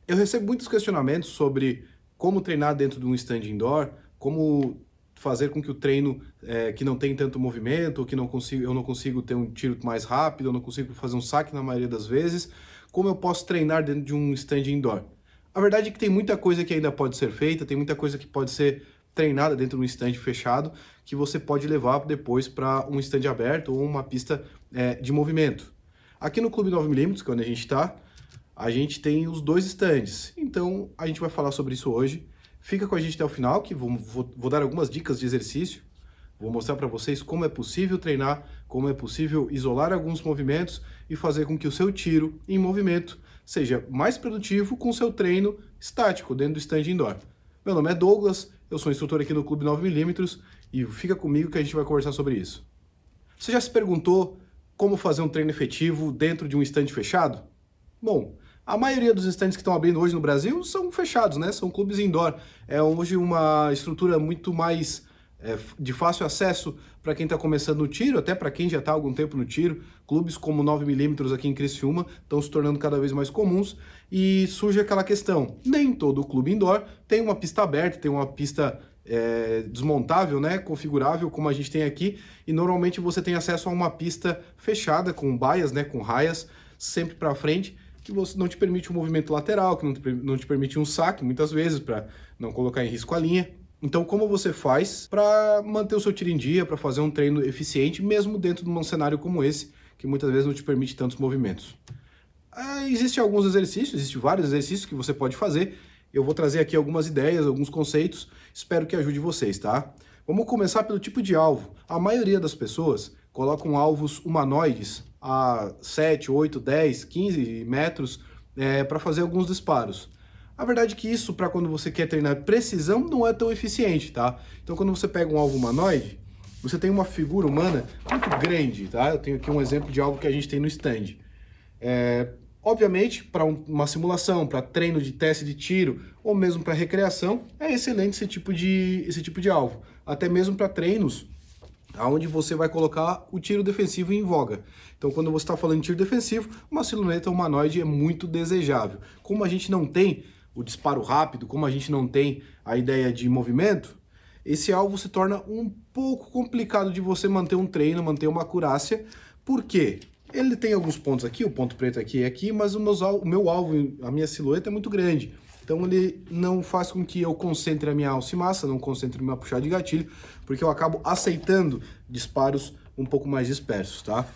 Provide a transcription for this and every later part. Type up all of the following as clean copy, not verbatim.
Eu recebo muitos questionamentos sobre como treinar dentro de um stand indoor, como fazer com que o treino que não tem tanto movimento, que eu não consigo ter um tiro mais rápido, eu não consigo fazer um saque na maioria das vezes, como eu posso treinar dentro de um stand indoor. A verdade é que tem muita coisa que ainda pode ser feita, tem muita coisa que pode ser treinada dentro de um stand fechado, que você pode levar depois para um stand aberto ou uma pista de movimento. Aqui no Clube 9mm, que é onde a gente está, a gente tem os dois stands, então a gente vai falar sobre isso hoje. Fica com a gente até o final, que vou dar algumas dicas de exercício, vou mostrar para vocês como é possível treinar, como é possível isolar alguns movimentos e fazer com que o seu tiro em movimento seja mais produtivo com o seu treino estático dentro do stand indoor. Meu nome é Douglas, eu sou instrutor aqui no Clube 9mm e fica comigo que a gente vai conversar sobre isso. Você já se perguntou como fazer um treino efetivo dentro de um stand fechado? Bom, a maioria dos stands que estão abrindo hoje no Brasil são fechados, né? São clubes indoor. É hoje uma estrutura muito mais de fácil acesso para quem está começando no tiro, até para quem já está há algum tempo no tiro. Clubes como 9mm aqui em Criciúma estão se tornando cada vez mais comuns e surge aquela questão. Nem todo clube indoor tem uma pista aberta, tem uma pista desmontável, né, configurável, como a gente tem aqui, e normalmente você tem acesso a uma pista fechada, com baias, né, com raias, sempre para frente, que você não te permite um movimento lateral, que não te permite um saque, muitas vezes, para não colocar em risco a linha. Então, como você faz para manter o seu tiro em dia, para fazer um treino eficiente, mesmo dentro de um cenário como esse, que muitas vezes não te permite tantos movimentos? Existem alguns exercícios, existem vários exercícios que você pode fazer. Eu vou trazer aqui algumas ideias, alguns conceitos, espero que ajude vocês, tá? Vamos começar pelo tipo de alvo. A maioria das pessoas colocam alvos humanoides a 7, 8, 10, 15 metros para fazer alguns disparos. A verdade é que isso, para quando você quer treinar precisão, não é tão eficiente, tá? Então, quando você pega um alvo humanoide, você tem uma figura humana muito grande, tá? Eu tenho aqui um exemplo de alvo que a gente tem no stand. Obviamente, para uma simulação, para treino de teste de tiro, ou mesmo para recreação, é excelente esse tipo de alvo. Até mesmo para treinos, onde você vai colocar o tiro defensivo em voga. Então, quando você está falando de tiro defensivo, uma silhueta humanoide é muito desejável. Como a gente não tem o disparo rápido, como a gente não tem a ideia de movimento, esse alvo se torna um pouco complicado de você manter um treino, manter uma acurácia. Por quê? Ele tem alguns pontos aqui, o ponto preto aqui e aqui, mas o meu alvo, a minha silhueta é muito grande. Então ele não faz com que eu concentre a minha alça e massa, não concentre a minha puxada de gatilho, porque eu acabo aceitando disparos um pouco mais dispersos, tá?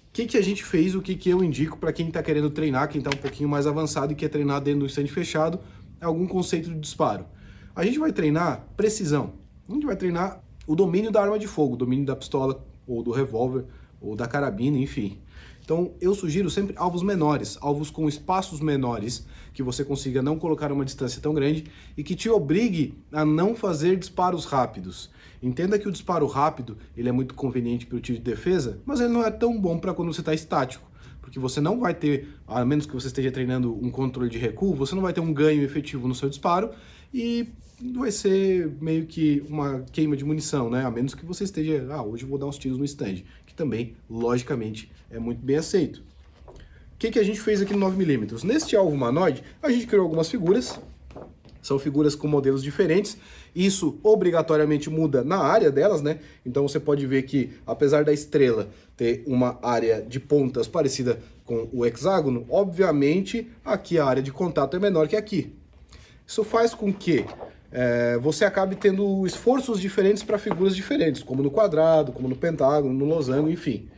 O que a gente fez, o que eu indico para quem está querendo treinar, quem está um pouquinho mais avançado e quer treinar dentro do stand fechado, é algum conceito de disparo. A gente vai treinar precisão, a gente vai treinar o domínio da arma de fogo, o domínio da pistola, ou do revólver, ou da carabina, enfim. Então, eu sugiro sempre alvos menores, alvos com espaços menores, que você consiga não colocar uma distância tão grande e que te obrigue a não fazer disparos rápidos. Entenda que o disparo rápido, ele é muito conveniente para o tiro de defesa, mas ele não é tão bom para quando você está estático, porque você não vai ter, a menos que você esteja treinando um controle de recuo, você não vai ter um ganho efetivo no seu disparo e vai ser meio que uma queima de munição, né? A menos que você esteja, hoje eu vou dar uns tiros no stand, que também, logicamente, é muito bem aceito. O que a gente fez aqui no 9mm? Neste alvo humanoide, a gente criou algumas figuras, são figuras com modelos diferentes, isso obrigatoriamente muda na área delas, né? Então você pode ver que, apesar da estrela ter uma área de pontas parecida com o hexágono, obviamente aqui a área de contato é menor que aqui. Isso faz com que você acabe tendo esforços diferentes para figuras diferentes, como no quadrado, como no pentágono, no losango, enfim.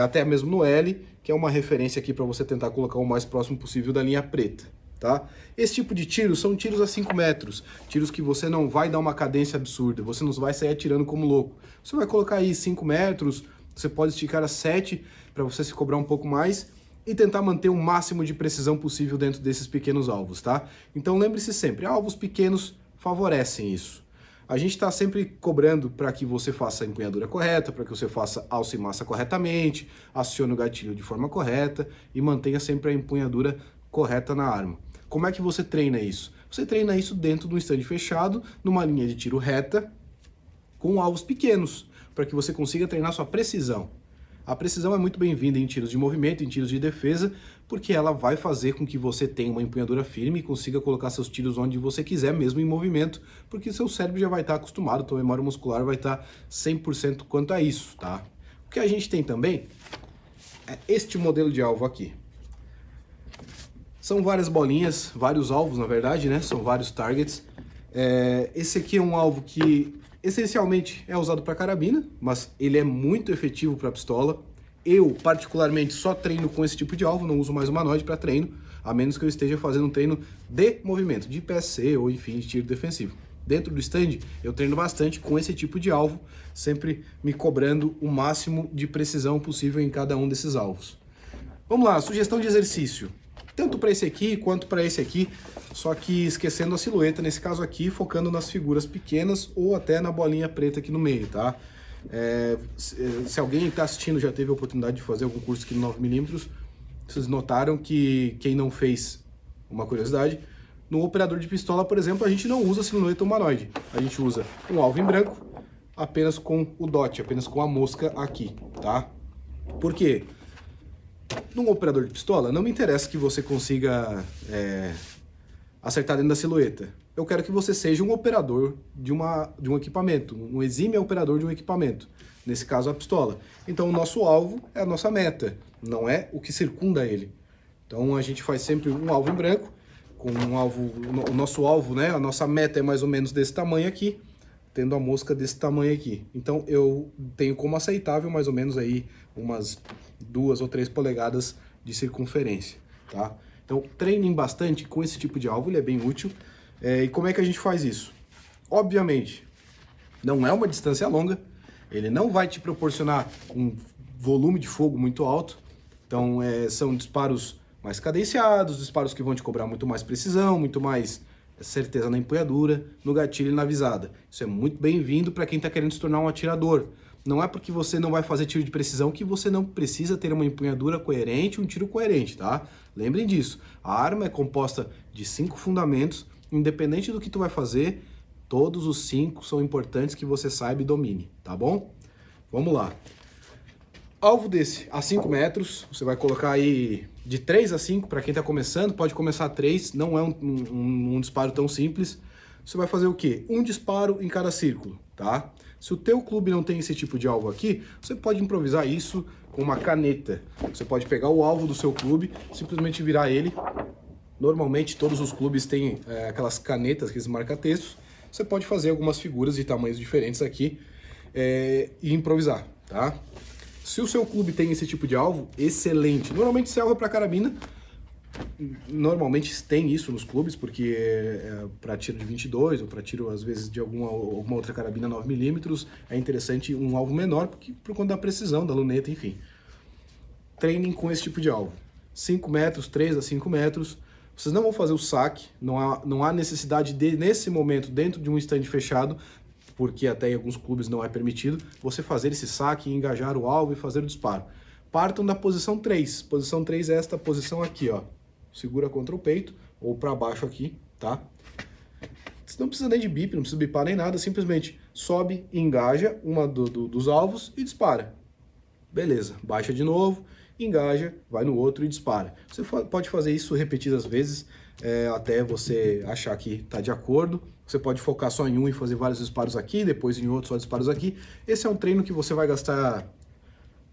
Até mesmo no L, que é uma referência aqui para você tentar colocar o mais próximo possível da linha preta, tá? Esse tipo de tiros são tiros a 5 metros, tiros que você não vai dar uma cadência absurda, você não vai sair atirando como louco. Você vai colocar aí 5 metros, você pode esticar a 7 para você se cobrar um pouco mais e tentar manter o máximo de precisão possível dentro desses pequenos alvos, tá? Então lembre-se sempre, alvos pequenos favorecem isso. A gente está sempre cobrando para que você faça a empunhadura correta, para que você faça alça e massa corretamente, acione o gatilho de forma correta e mantenha sempre a empunhadura correta na arma. Como é que você treina isso? Você treina isso dentro de um stand fechado, numa linha de tiro reta, com alvos pequenos, para que você consiga treinar sua precisão. A precisão é muito bem-vinda em tiros de movimento, em tiros de defesa, porque ela vai fazer com que você tenha uma empunhadura firme e consiga colocar seus tiros onde você quiser, mesmo em movimento, porque seu cérebro já vai estar acostumado, tua memória muscular vai estar 100% quanto a isso, tá? O que a gente tem também é este modelo de alvo aqui. São várias bolinhas, vários alvos, na verdade, né? São vários targets. Esse aqui é um alvo que essencialmente é usado para carabina, mas ele é muito efetivo para pistola. Eu, particularmente, só treino com esse tipo de alvo, não uso mais o humanoide para treino, a menos que eu esteja fazendo um treino de movimento, de PSC ou, enfim, de tiro defensivo. Dentro do stand, eu treino bastante com esse tipo de alvo, sempre me cobrando o máximo de precisão possível em cada um desses alvos. Vamos lá, sugestão de exercício. Tanto para esse aqui quanto para esse aqui, só que esquecendo a silhueta nesse caso aqui, focando nas figuras pequenas ou até na bolinha preta aqui no meio, tá? Se alguém está assistindo já teve a oportunidade de fazer algum curso aqui no 9mm, vocês notaram que quem não fez, uma curiosidade, no operador de pistola, por exemplo, a gente não usa silhueta humanoide, a gente usa um alvo em branco, apenas com o dot, apenas com a mosca aqui, tá? Por quê? Num operador de pistola, não me interessa que você consiga acertar dentro da silhueta. Eu quero que você seja um operador de um equipamento, um exímio operador de um equipamento. Nesse caso, a pistola. Então, o nosso alvo é a nossa meta, não é o que circunda ele. Então, a gente faz sempre um alvo em branco, com um alvo, o nosso alvo, né? A nossa meta é mais ou menos desse tamanho aqui, tendo a mosca desse tamanho aqui. Então, eu tenho como aceitável mais ou menos aí umas 2 ou 3 polegadas de circunferência, tá? Então, treinem bastante com esse tipo de alvo, ele é bem útil. E como é que a gente faz isso? Obviamente, não é uma distância longa, ele não vai te proporcionar um volume de fogo muito alto, então são disparos mais cadenciados, disparos que vão te cobrar muito mais precisão, muito mais certeza na empunhadura, no gatilho e na visada. Isso é muito bem-vindo para quem está querendo se tornar um atirador. Não é porque você não vai fazer tiro de precisão que você não precisa ter uma empunhadura coerente, um tiro coerente, tá? Lembrem disso. A arma é composta de 5 fundamentos, independente do que tu vai fazer, todos os 5 são importantes que você saiba e domine, tá bom? Vamos lá. Alvo desse a 5 metros, você vai colocar aí de 3 a 5, para quem está começando, pode começar a 3, não é um disparo tão simples. Você vai fazer o quê? Um disparo em cada círculo, tá? Se o teu clube não tem esse tipo de alvo aqui, você pode improvisar isso com uma caneta. Você pode pegar o alvo do seu clube, simplesmente virar ele. Normalmente todos os clubes têm aquelas canetas, aqueles marca-textos. Você pode fazer algumas figuras de tamanhos diferentes aqui e improvisar, tá? Se o seu clube tem esse tipo de alvo, excelente. Normalmente serve para carabina. Normalmente tem isso nos clubes, porque para tiro de 22 ou para tiro, às vezes, de alguma outra carabina 9mm, é interessante um alvo menor, porque, por conta da precisão, da luneta, enfim. Treinem com esse tipo de alvo. 5 metros, 3 a 5 metros. Vocês não vão fazer o saque, não há necessidade de, nesse momento, dentro de um stand fechado, porque até em alguns clubes não é permitido, você fazer esse saque, engajar o alvo e fazer o disparo. Partam da posição 3. Posição 3 é esta posição aqui, ó. Segura contra o peito, ou para baixo aqui, tá? Você não precisa nem de bip, não precisa bipar nem nada, simplesmente sobe, engaja uma dos alvos e dispara. Beleza, baixa de novo, engaja, vai no outro e dispara. Você pode fazer isso repetidas vezes, até você achar que está de acordo. Você pode focar só em um e fazer vários disparos aqui, depois em outro só disparos aqui. Esse é um treino que você vai gastar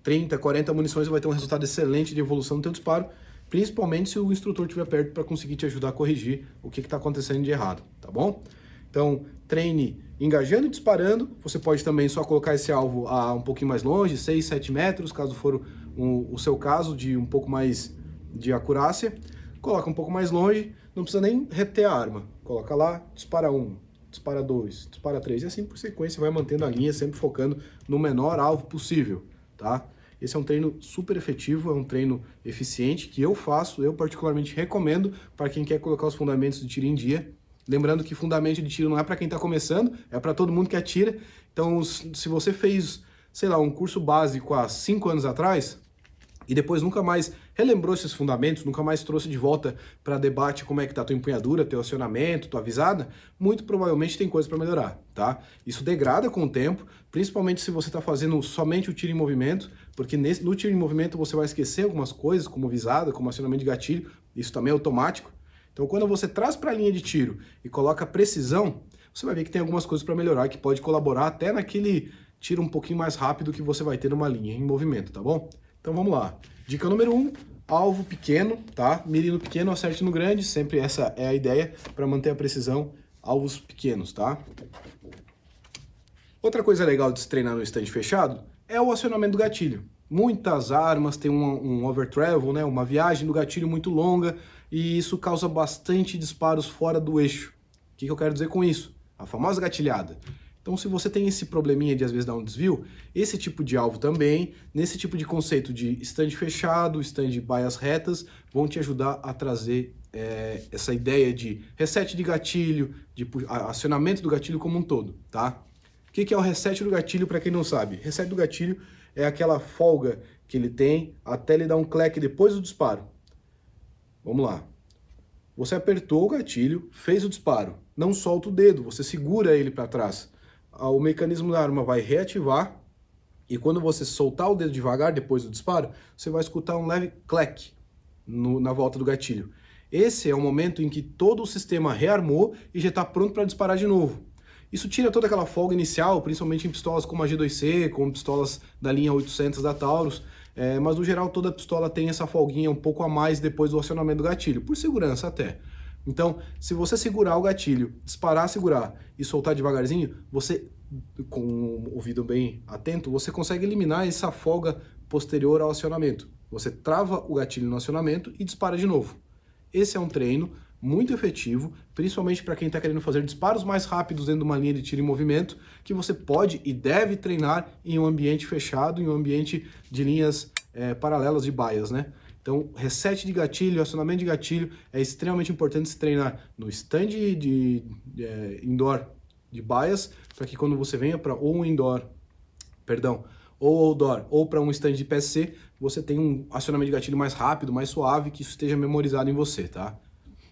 30, 40 munições e vai ter um resultado excelente de evolução no teu disparo, principalmente se o instrutor estiver perto para conseguir te ajudar a corrigir o que está acontecendo de errado, tá bom? Então, treine engajando e disparando. Você pode também só colocar esse alvo a um pouquinho mais longe, 6, 7 metros, caso for o seu caso de um pouco mais de acurácia. Coloca um pouco mais longe, não precisa nem reter a arma. Coloca lá, dispara 1, dispara 2, dispara 3, e assim por sequência vai mantendo a linha, sempre focando no menor alvo possível, tá? Esse é um treino super efetivo, é um treino eficiente que eu faço, eu particularmente recomendo para quem quer colocar os fundamentos de tiro em dia. Lembrando que fundamento de tiro não é para quem está começando, é para todo mundo que atira. Então, se você fez, sei lá, um curso básico há 5 anos atrás, e depois nunca mais relembrou esses fundamentos, nunca mais trouxe de volta para debate como é que tá a tua empunhadura, teu acionamento, tua visada, muito provavelmente tem coisa para melhorar, tá? Isso degrada com o tempo, principalmente se você está fazendo somente o tiro em movimento, porque no tiro em movimento você vai esquecer algumas coisas, como visada, como acionamento de gatilho, isso também é automático. Então quando você traz para a linha de tiro e coloca precisão, você vai ver que tem algumas coisas para melhorar, que pode colaborar até naquele tiro um pouquinho mais rápido que você vai ter numa linha em movimento, tá bom? Então vamos lá. Dica número 1, alvo pequeno, tá? Mire no pequeno, acerte no grande, sempre essa é a ideia para manter a precisão, alvos pequenos, tá? Outra coisa legal de se treinar no stand fechado é o acionamento do gatilho. Muitas armas têm um overtravel, né? Uma viagem do gatilho muito longa, e isso causa bastante disparos fora do eixo. O que eu quero dizer com isso? A famosa gatilhada. Então, se você tem esse probleminha de às vezes dar um desvio, esse tipo de alvo também, nesse tipo de conceito de stand fechado, stand de baias retas, vão te ajudar a trazer essa ideia de reset de gatilho, de acionamento do gatilho como um todo, tá? O que é o reset do gatilho para quem não sabe? Reset do gatilho é aquela folga que ele tem até ele dar um clack depois do disparo. Vamos lá. Você apertou o gatilho, fez o disparo, não solta o dedo, você segura ele para trás. O mecanismo da arma vai reativar e quando você soltar o dedo devagar depois do disparo, você vai escutar um leve clack na volta do gatilho. Esse é o momento em que todo o sistema rearmou e já está pronto para disparar de novo. Isso tira toda aquela folga inicial, principalmente em pistolas como a G2C, como pistolas da linha 800 da Taurus, mas no geral toda pistola tem essa folguinha um pouco a mais depois do acionamento do gatilho, por segurança até. Então, se você segurar o gatilho, disparar, segurar e soltar devagarzinho, você, com o ouvido bem atento, você consegue eliminar essa folga posterior ao acionamento. Você trava o gatilho no acionamento e dispara de novo. Esse é um treino muito efetivo, principalmente para quem está querendo fazer disparos mais rápidos dentro de uma linha de tiro em movimento, que você pode e deve treinar em um ambiente fechado, em um ambiente de linhas paralelas de baias, né? Então, reset de gatilho, acionamento de gatilho é extremamente importante se treinar no stand de indoor de baias, para que quando você venha para ou um indoor, perdão, ou outdoor, ou para um stand de PSC, você tenha um acionamento de gatilho mais rápido, mais suave, que isso esteja memorizado em você, tá?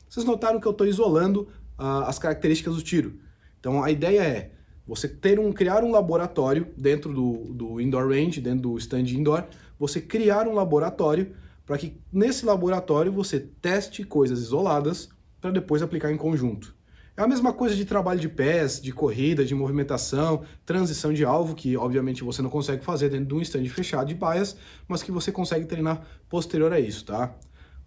Vocês notaram que eu estou isolando as características do tiro. Então, a ideia é você criar um laboratório dentro do indoor range, dentro do stand indoor, você criar um laboratório para que nesse laboratório você teste coisas isoladas para depois aplicar em conjunto. É a mesma coisa de trabalho de pés, de corrida, de movimentação, transição de alvo, que obviamente você não consegue fazer dentro de um stand fechado de baias, mas que você consegue treinar posterior a isso, tá?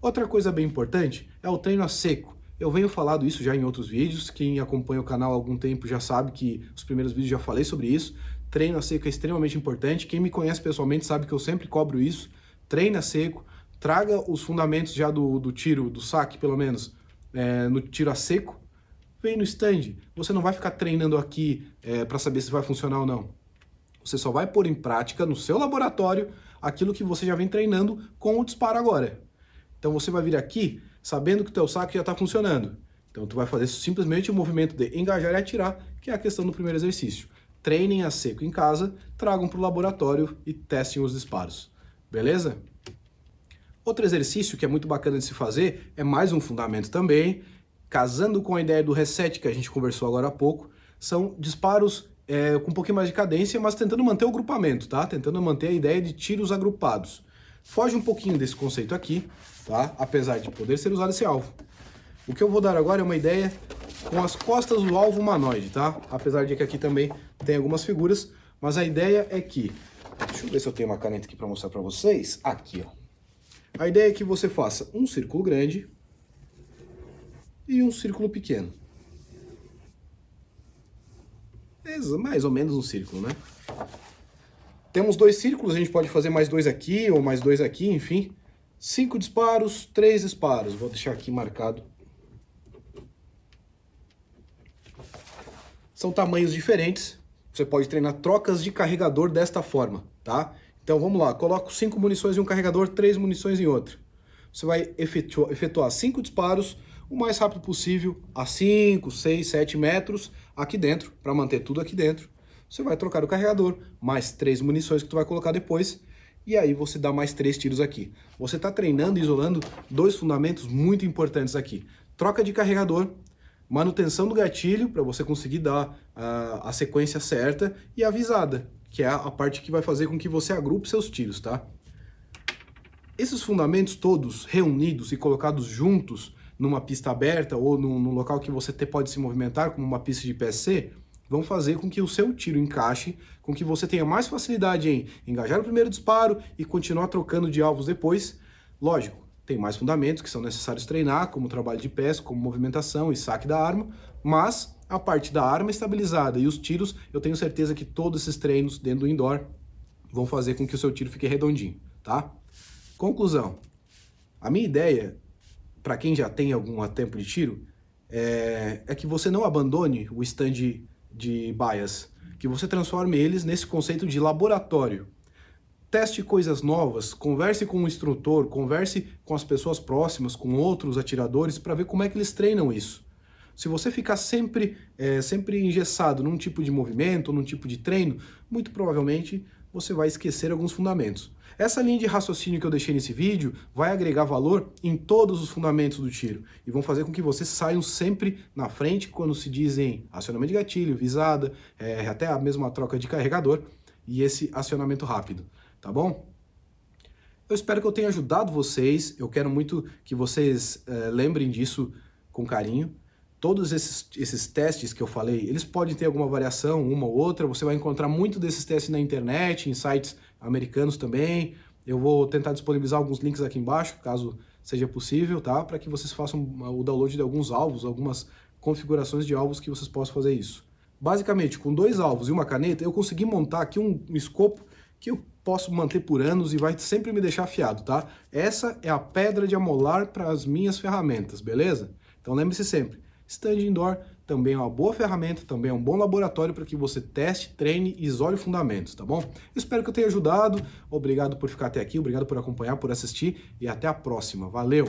Outra coisa bem importante é o treino a seco. Eu venho falando isso já em outros vídeos, quem acompanha o canal há algum tempo já sabe que os primeiros vídeos já falei sobre isso. Treino a seco é extremamente importante, quem me conhece pessoalmente sabe que eu sempre cobro isso. Treina a seco, traga os fundamentos já do tiro, do saque pelo menos, no tiro a seco, vem no stand. Você não vai ficar treinando aqui para saber se vai funcionar ou não. Você só vai pôr em prática no seu laboratório aquilo que você já vem treinando com o disparo agora. Então você vai vir aqui sabendo que o teu saque já está funcionando. Então tu vai fazer simplesmente o movimento de engajar e atirar, que é a questão do primeiro exercício. Treinem a seco em casa, tragam para o laboratório e testem os disparos. Beleza? Outro exercício que é muito bacana de se fazer, é mais um fundamento também, casando com a ideia do reset que a gente conversou agora há pouco, são disparos com um pouquinho mais de cadência, mas tentando manter o grupamento, tá? Tentando manter a ideia de tiros agrupados. Foge um pouquinho desse conceito aqui, tá? Apesar de poder ser usado esse alvo. O que eu vou dar agora é uma ideia com as costas do alvo humanoide, tá? Apesar de que aqui também tem algumas figuras, mas a ideia é que... Deixa eu ver se eu tenho uma caneta aqui para mostrar para vocês. Aqui, ó. A ideia é que você faça um círculo grande e um círculo pequeno. É mais ou menos um círculo, né? Temos 2 círculos, a gente pode fazer mais 2 aqui ou mais 2 aqui, enfim. 5 disparos, 3 disparos. Vou deixar aqui marcado. São tamanhos diferentes. Você pode treinar trocas de carregador desta forma, tá? Então vamos lá, coloco 5 munições em um carregador, 3 munições em outro. Você vai efetuar 5 disparos o mais rápido possível, a 5, 6, 7 metros aqui dentro, para manter tudo aqui dentro. Você vai trocar o carregador, mais 3 munições que tu vai colocar depois, e aí você dá mais 3 tiros aqui. Você está treinando e isolando 2 fundamentos muito importantes aqui. Troca de carregador, manutenção do gatilho, para você conseguir dar a sequência certa, e a visada, que é a parte que vai fazer com que você agrupe seus tiros, tá? Esses fundamentos todos reunidos e colocados juntos numa pista aberta ou num local que você pode se movimentar, como uma pista de PSC, vão fazer com que o seu tiro encaixe, com que você tenha mais facilidade em engajar o primeiro disparo e continuar trocando de alvos depois. Lógico, tem mais fundamentos que são necessários treinar, como trabalho de pés, como movimentação e saque da arma, mas a parte da arma estabilizada e os tiros, eu tenho certeza que todos esses treinos dentro do indoor vão fazer com que o seu tiro fique redondinho, tá? Conclusão, a minha ideia, para quem já tem algum tempo de tiro, é que você não abandone o stand de bias, que você transforme eles nesse conceito de laboratório. Teste coisas novas, converse com o instrutor, converse com as pessoas próximas, com outros atiradores, para ver como é que eles treinam isso. Se você ficar sempre engessado num tipo de movimento, num tipo de treino, muito provavelmente você vai esquecer alguns fundamentos. Essa linha de raciocínio que eu deixei nesse vídeo vai agregar valor em todos os fundamentos do tiro e vão fazer com que vocês saiam sempre na frente quando se dizem acionamento de gatilho, visada, até a mesma troca de carregador e esse acionamento rápido, tá bom? Eu espero que eu tenha ajudado vocês, eu quero muito que vocês lembrem disso com carinho. Todos esses testes que eu falei, eles podem ter alguma variação, uma ou outra, você vai encontrar muito desses testes na internet, em sites americanos também. Eu vou tentar disponibilizar alguns links aqui embaixo, caso seja possível, tá? Para que vocês façam o download de alguns alvos, algumas configurações de alvos que vocês possam fazer isso. Basicamente, com 2 alvos e uma caneta, eu consegui montar aqui um escopo que eu posso manter por anos e vai sempre me deixar afiado, tá? Essa é a pedra de amolar para as minhas ferramentas, beleza? Então lembre-se sempre, stand indoor também é uma boa ferramenta, também é um bom laboratório para que você teste, treine e isole fundamentos, tá bom? Espero que eu tenha ajudado, obrigado por ficar até aqui, obrigado por acompanhar, por assistir e até a próxima, valeu!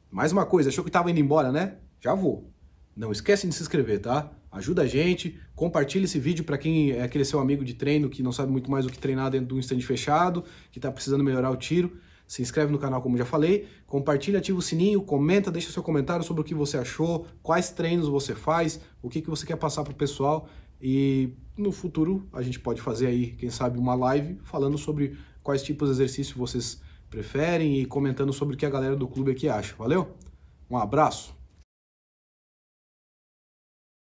Mais uma coisa, achou que estava indo embora, né? Já vou! Não esquece de se inscrever, tá? Ajuda a gente, compartilha esse vídeo para quem é aquele seu amigo de treino que não sabe muito mais o que treinar dentro de um stand fechado, que está precisando melhorar o tiro. Se inscreve no canal, como já falei, compartilha, ativa o sininho, comenta, deixa seu comentário sobre o que você achou, quais treinos você faz, o que você quer passar para o pessoal e no futuro a gente pode fazer aí, quem sabe, uma live falando sobre quais tipos de exercício vocês preferem e comentando sobre o que a galera do clube aqui acha. Valeu? Um abraço!